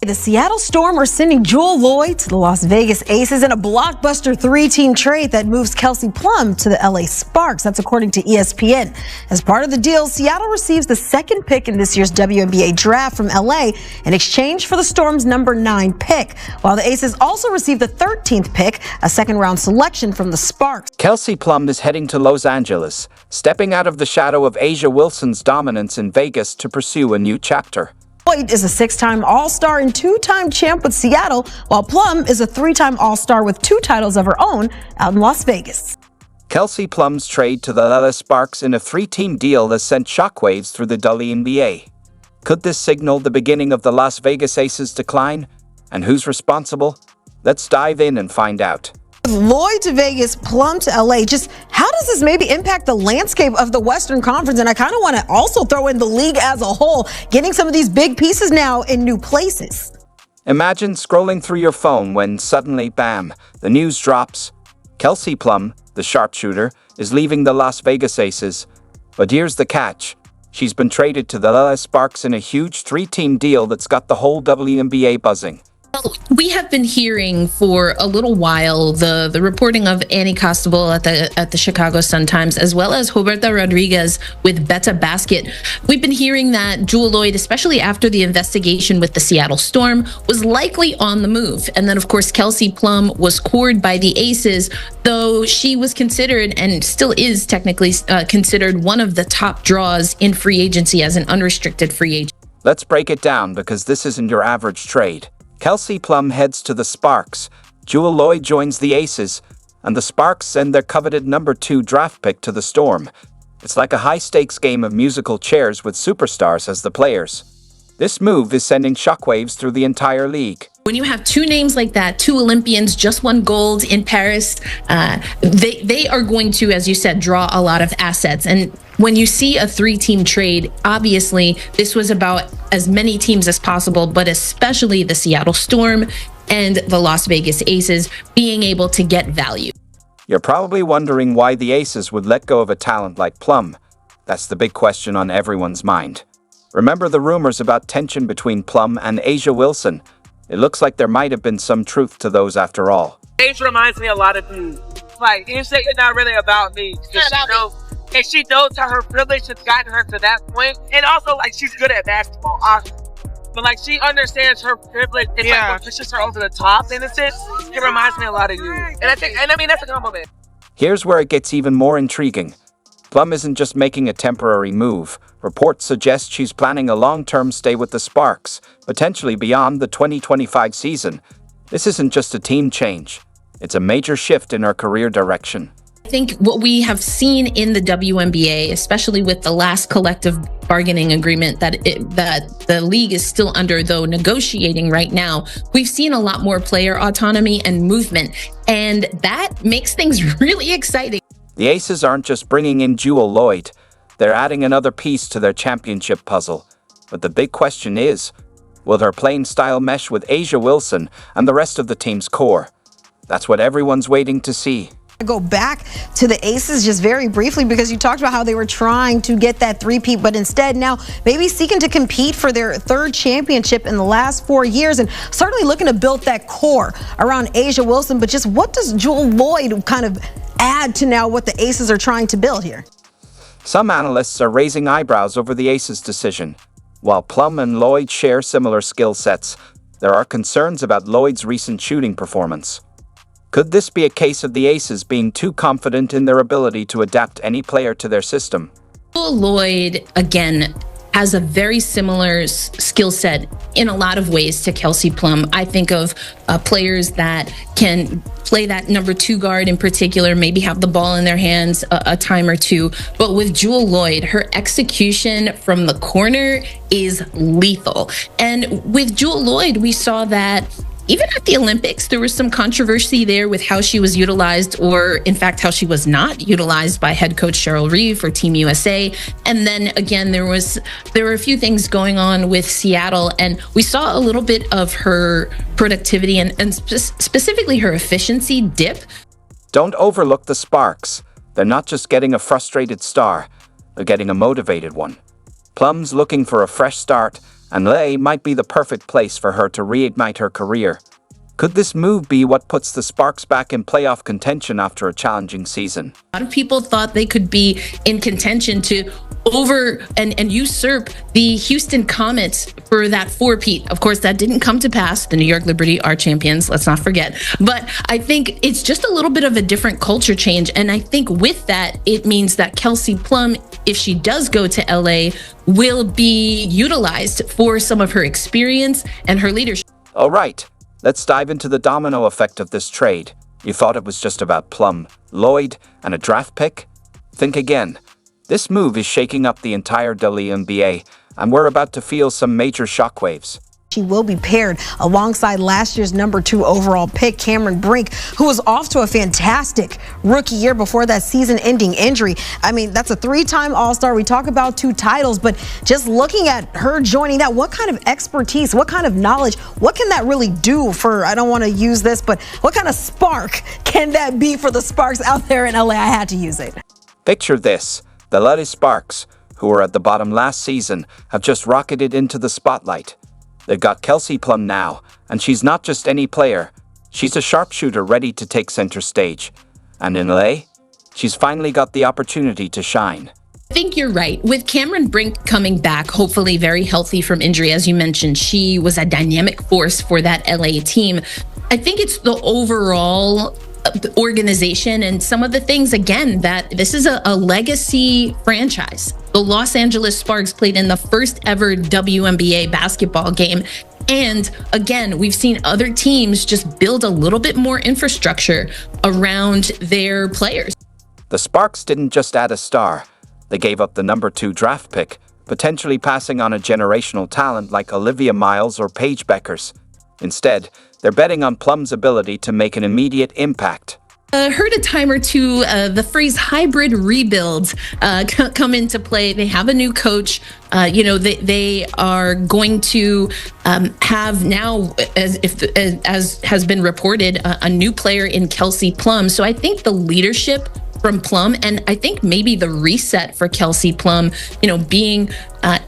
The Seattle Storm are sending Jewell Loyd to the Las Vegas Aces in a blockbuster three-team trade that moves Kelsey Plum to the LA Sparks. That's according to ESPN. As part of the deal, Seattle receives the second pick in this year's WNBA draft from LA in exchange for the Storm's number 9 pick, while the Aces also receive the 13th pick, a second-round selection from the Sparks. Kelsey Plum is heading to Los Angeles, stepping out of the shadow of A'ja Wilson's dominance in Vegas to pursue a new chapter. Loyd is a 6-time All-Star and 2-time champ with Seattle, while Plum is a 3-time All-Star with 2 titles of her own out in Las Vegas. Kelsey Plum's trade to the LA Sparks in a 3-team deal has sent shockwaves through the WNBA. Could this signal the beginning of the Las Vegas Aces' decline? And who's responsible? Let's dive in and find out. Loyd to Vegas, Plum to LA. Just how does this maybe impact the landscape of the Western Conference? And I kind of want to also throw in the league as a whole, getting some of these big pieces now in new places. Imagine scrolling through your phone when suddenly, bam, the news drops. Kelsey Plum, the sharpshooter, is leaving the Las Vegas Aces. But here's the catch. She's been traded to the LA Sparks in a huge 3-team deal that's got the whole WNBA buzzing. Well, we have been hearing for a little while the reporting of Annie Costabile at the Chicago Sun-Times, as well as Roberta Rodriguez with Beta Basket. We've been hearing that Jewell Loyd, especially after the investigation with the Seattle Storm, was likely on the move. And then, of course, Kelsey Plum was cored by the Aces, though she was considered, and still is technically considered, one of the top draws in free agency as an unrestricted free agent. Let's break it down, because this isn't your average trade. Kelsey Plum heads to the Sparks, Jewell Loyd joins the Aces, and the Sparks send their coveted number 2 draft pick to the Storm. It's like a high-stakes game of musical chairs with superstars as the players. This move is sending shockwaves through the entire league. When you have 2 names like that, 2 Olympians, just won gold in Paris, they are going to, as you said, draw a lot of assets. And when you see a 3-team trade, obviously this was about as many teams as possible, but especially the Seattle Storm and the Las Vegas Aces being able to get value. You're probably wondering why the Aces would let go of a talent like Plum. That's the big question on everyone's mind. Remember the rumors about tension between Plum and A'ja Wilson? It looks like there might have been some truth to those after all. A'ja reminds me a lot of you. Like, you say it's not really about me. And she knows how her privilege has gotten her to that point. And also, like, she's good at basketball, obviously. But, like, she understands her privilege. It's like what pushes her over the top, in a sense. It reminds me a lot of you. And I mean, that's a compliment. Here's where it gets even more intriguing. Plum isn't just making a temporary move. Reports suggest she's planning a long-term stay with the Sparks, potentially beyond the 2025 season. This isn't just a team change. It's a major shift in her career direction. I think what we have seen in the WNBA, especially with the last collective bargaining agreement that the league is still under, though negotiating right now, we've seen a lot more player autonomy and movement, and that makes things really exciting. The Aces aren't just bringing in Jewell Loyd. They're adding another piece to their championship puzzle. But the big question is, will her playing style mesh with A'ja Wilson and the rest of the team's core? That's what everyone's waiting to see. Go back to the Aces just very briefly, because you talked about how they were trying to get that 3-peat, but instead now maybe seeking to compete for their 3rd championship in the last 4 years, and certainly looking to build that core around A'ja Wilson. But just what does Jewell Loyd kind of add to now what the Aces are trying to build here? Some analysts are raising eyebrows over the Aces' decision. While Plum and Loyd share similar skill sets, there are concerns about Loyd's recent shooting performance. Could this be a case of the Aces being too confident in their ability to adapt any player to their system? Jewell Loyd, again, has a very similar skill set in a lot of ways to Kelsey Plum. I think of players that can play that number 2 guard in particular, maybe have the ball in their hands a time or two. But with Jewell Loyd, her execution from the corner is lethal. And with Jewell Loyd, we saw that even at the Olympics, there was some controversy there with how she was utilized, or in fact, how she was not utilized by head coach Cheryl Reeve for Team USA. And then again, there were a few things going on with Seattle, and we saw a little bit of her productivity and specifically her efficiency dip. Don't overlook the Sparks. They're not just getting a frustrated star, they're getting a motivated one. Plum's looking for a fresh start, and LA might be the perfect place for her to reignite her career. Could this move be what puts the Sparks back in playoff contention after a challenging season? A lot of people thought they could be in contention to over and usurp the Houston Comets for that four-peat. Of course, that didn't come to pass. The New York Liberty are champions, let's not forget. But I think it's just a little bit of a different culture change. And I think with that, it means that Kelsey Plum, if she does go to LA, will be utilized for some of her experience and her leadership. All right. Let's dive into the domino effect of this trade. You thought it was just about Plum, Lloyd, and a draft pick? Think again. This move is shaking up the entire WNBA, and we're about to feel some major shockwaves. She will be paired alongside last year's #2 overall pick, Cameron Brink, who was off to a fantastic rookie year before that season-ending injury. I mean, that's a 3-time All-Star. We talk about 2 titles, but just looking at her joining that, what kind of expertise, what kind of knowledge, what can that really do for, I don't want to use this, but what kind of spark can that be for the Sparks out there in LA? I had to use it. Picture this. The LA Sparks, who were at the bottom last season, have just rocketed into the spotlight. They've got Kelsey Plum now, and she's not just any player. She's a sharpshooter ready to take center stage. And in LA, she's finally got the opportunity to shine. I think you're right. With Cameron Brink coming back, hopefully very healthy from injury, as you mentioned, she was a dynamic force for that LA team. I think it's the overall organization and some of the things, again, that this is a legacy franchise. The Los Angeles Sparks played in the first ever WNBA basketball game. And again, we've seen other teams just build a little bit more infrastructure around their players. The Sparks didn't just add a star. They gave up the #2 draft pick, potentially passing on a generational talent like Olivia Miles or Paige Beckers. Instead, they're betting on Plum's ability to make an immediate impact. Heard a time or two the phrase hybrid rebuild come into play. They have a new coach. They are going to have now, as has been reported, a new player in Kelsey Plum. So I think the leadership from Plum, and I think maybe the reset for Kelsey Plum, being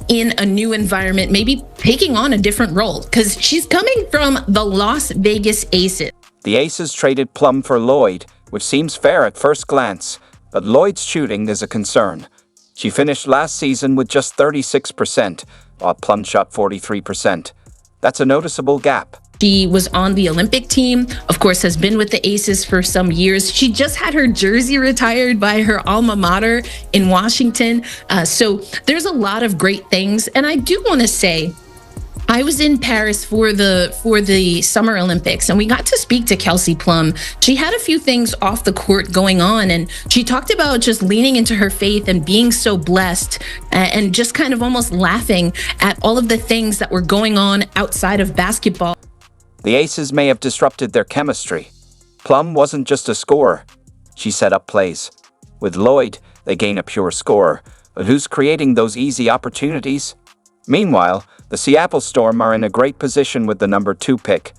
in a new environment, maybe taking on a different role, because she's coming from the Las Vegas Aces. The Aces traded Plum for Lloyd, which seems fair at first glance, but Lloyd's shooting is a concern. She finished last season with just 36%, while Plum shot 43%. That's a noticeable gap. She was on the Olympic team, of course, has been with the Aces for some years. She just had her jersey retired by her alma mater in Washington. So there's a lot of great things. And I do want to say, I was in Paris for the Summer Olympics, and we got to speak to Kelsey Plum. She had a few things off the court going on, and she talked about just leaning into her faith and being so blessed, and just kind of almost laughing at all of the things that were going on outside of basketball. The Aces may have disrupted their chemistry. Plum wasn't just a scorer. She set up plays. With Lloyd, they gain a pure scorer, but who's creating those easy opportunities? Meanwhile, the Seattle Storm are in a great position with the #2 pick.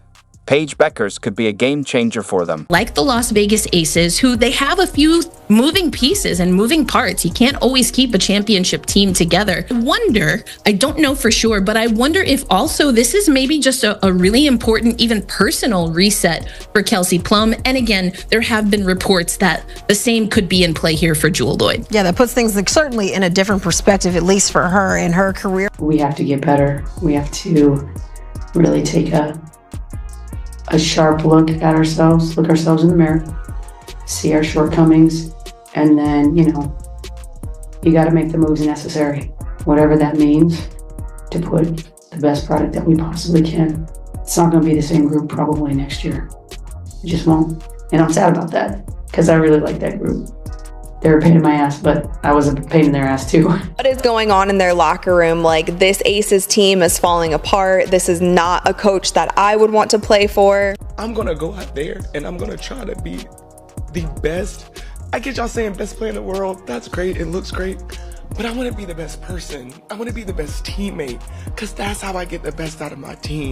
Paige Beckers could be a game changer for them. Like the Las Vegas Aces, who they have a few moving pieces and moving parts. You can't always keep a championship team together. I don't know for sure, but I wonder if also this is maybe just a really important, even personal reset for Kelsey Plum. And again, there have been reports that the same could be in play here for Jewell Lloyd. Yeah, that puts things certainly in a different perspective, at least for her in her career. We have to get better. We have to really take a sharp look at ourselves, look ourselves in the mirror, see our shortcomings, and then, you got to make the moves necessary, whatever that means, to put the best product that we possibly can. It's not going to be the same group probably next year. It just won't. And I'm sad about that because I really like that group. They were a pain in my ass, but I was a pain in their ass too. What is going on in their locker room? Like, this Aces team is falling apart. This is not a coach that I would want to play for. I'm gonna go out there and I'm gonna try to be the best. I get y'all saying best player in the world. That's great. It looks great. But I want to be the best person. I want to be the best teammate, because that's how I get the best out of my team.